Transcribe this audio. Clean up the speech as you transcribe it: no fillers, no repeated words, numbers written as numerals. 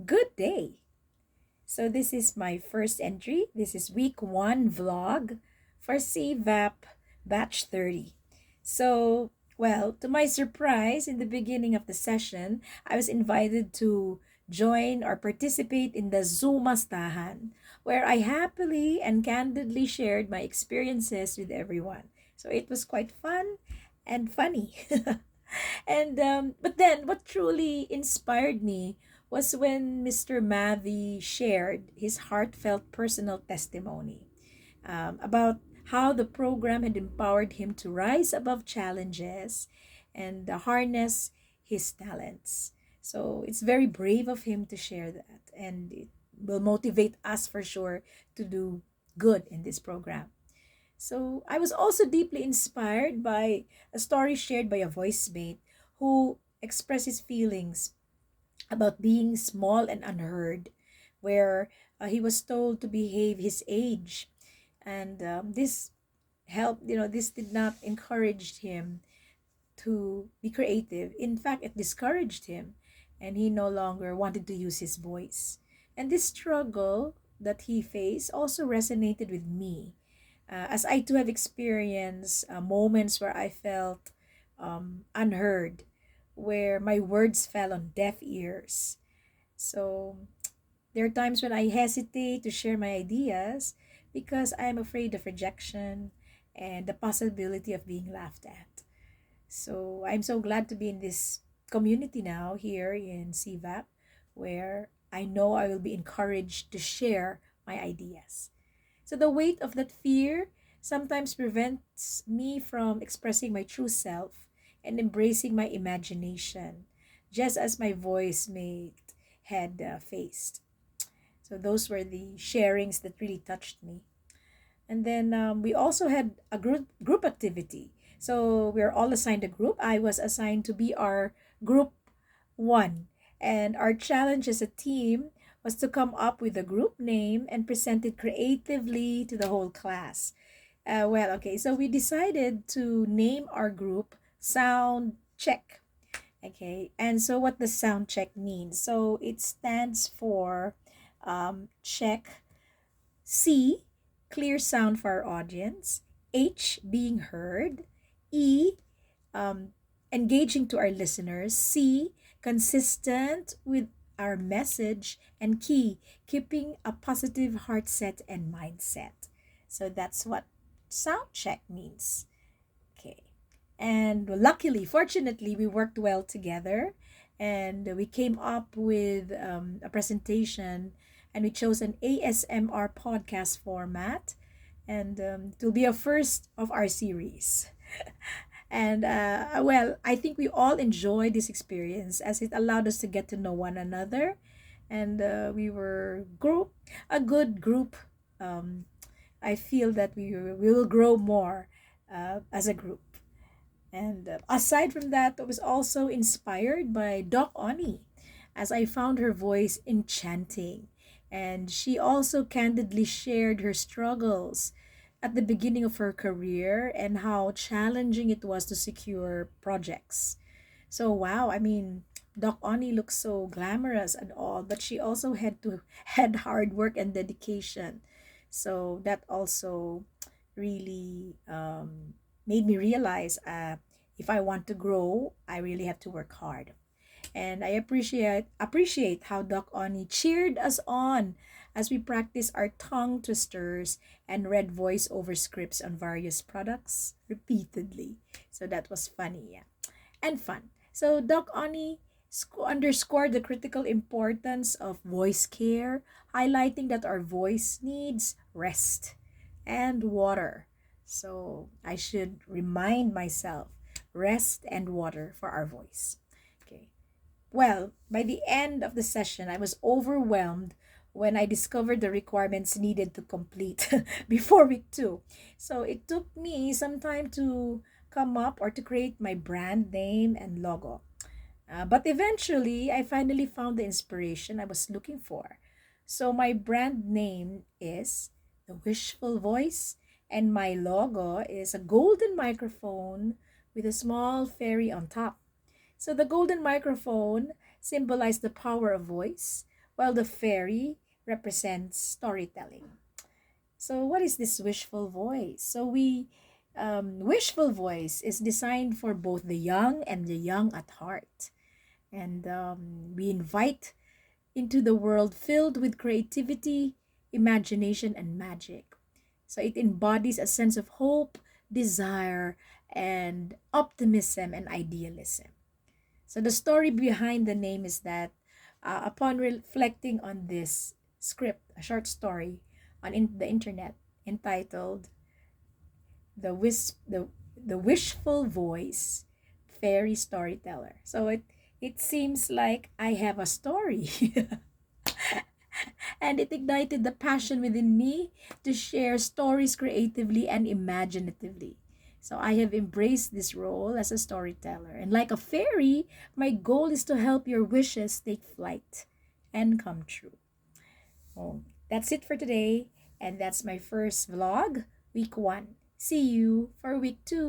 Good day. So this is my first entry. This is week 1 vlog for CVAP batch 30. So, well, to my surprise, in the beginning of the session, I was invited to join or participate in the Zumastahan, where I happily and candidly shared my experiences with everyone. So it was quite fun and funny. But then what truly inspired me was when Mr. Mavi shared his heartfelt personal testimony about how the program had empowered him to rise above challenges and harness his talents. So it's very brave of him to share that, and it will motivate us for sure to do good in this program. So I was also deeply inspired by a story shared by a voice mate who expresses feelings about being small and unheard, where he was told to behave his age. And this helped, this did not encourage him to be creative. In fact, it discouraged him, and he no longer wanted to use his voice. And this struggle that he faced also resonated with me, as I too have experienced moments where I felt unheard, where my words fell on deaf ears. So there are times when I hesitate to share my ideas because I am afraid of rejection and the possibility of being laughed at. So I'm so glad to be in this community now here in CVAP, where I know I will be encouraged to share my ideas. So the weight of that fear sometimes prevents me from expressing my true self and embracing my imagination, just as my voice mate had faced. So those were the sharings that really touched me. And then we also had a group activity. So we are all assigned a group. I was assigned to be our group one, and our challenge as a team was to come up with a group name and present it creatively to the whole class. Okay, so we decided to name our group Sound Check. Okay, and so what does sound check mean? So it stands for check. C, clear sound for our audience. H, being heard. E, um, engaging to our listeners. C, consistent with our message. And key, keeping a positive heart set and mindset. So that's what sound check means. Okay. And luckily, fortunately, we worked well together, and we came up with a presentation, and we chose an ASMR podcast format, and it will be a first of our series. And I think we all enjoyed this experience as it allowed us to get to know one another, and we were a good group. Um, I feel that we will grow more as a group. And aside from that, I was also inspired by Doc Oni, as I found her voice enchanting. And she also candidly shared her struggles at the beginning of her career and how challenging it was to secure projects. So, wow, I mean, Doc Oni looks so glamorous and all, but she also had hard work and dedication. So that also really made me realize if I want to grow, I really have to work hard. And I appreciate how Doc Oni cheered us on as we practice our tongue twisters and read voice-over scripts on various products repeatedly. So that was funny, yeah, and fun. So Doc Oni underscored the critical importance of voice care, highlighting that our voice needs rest and water. So I should remind myself rest and water for our voice. Okay. Well, by the end of the session, I was overwhelmed when I discovered the requirements needed to complete before week 2. So it took me some time to come up or to create my brand name and logo. But eventually, I finally found the inspiration I was looking for. So my brand name is The Wishful Voice, and my logo is a golden microphone with a small fairy on top. So the golden microphone symbolized the power of voice, while the fairy represents storytelling. So, what is this wishful voice? Wishful voice is designed for both the young and the young at heart. And we invite into the world filled with creativity, imagination, and magic. So, it embodies a sense of hope, desire, and optimism and idealism. So the story behind the name is that upon reflecting on this script, a short story the internet entitled the Wishful Voice Fairy Storyteller. So it seems like I have a story. And it ignited the passion within me to share stories creatively and imaginatively. So I have embraced this role as a storyteller. And like a fairy, my goal is to help your wishes take flight and come true. Oh, that's it for today. And that's my first vlog, week 1. See you for week 2.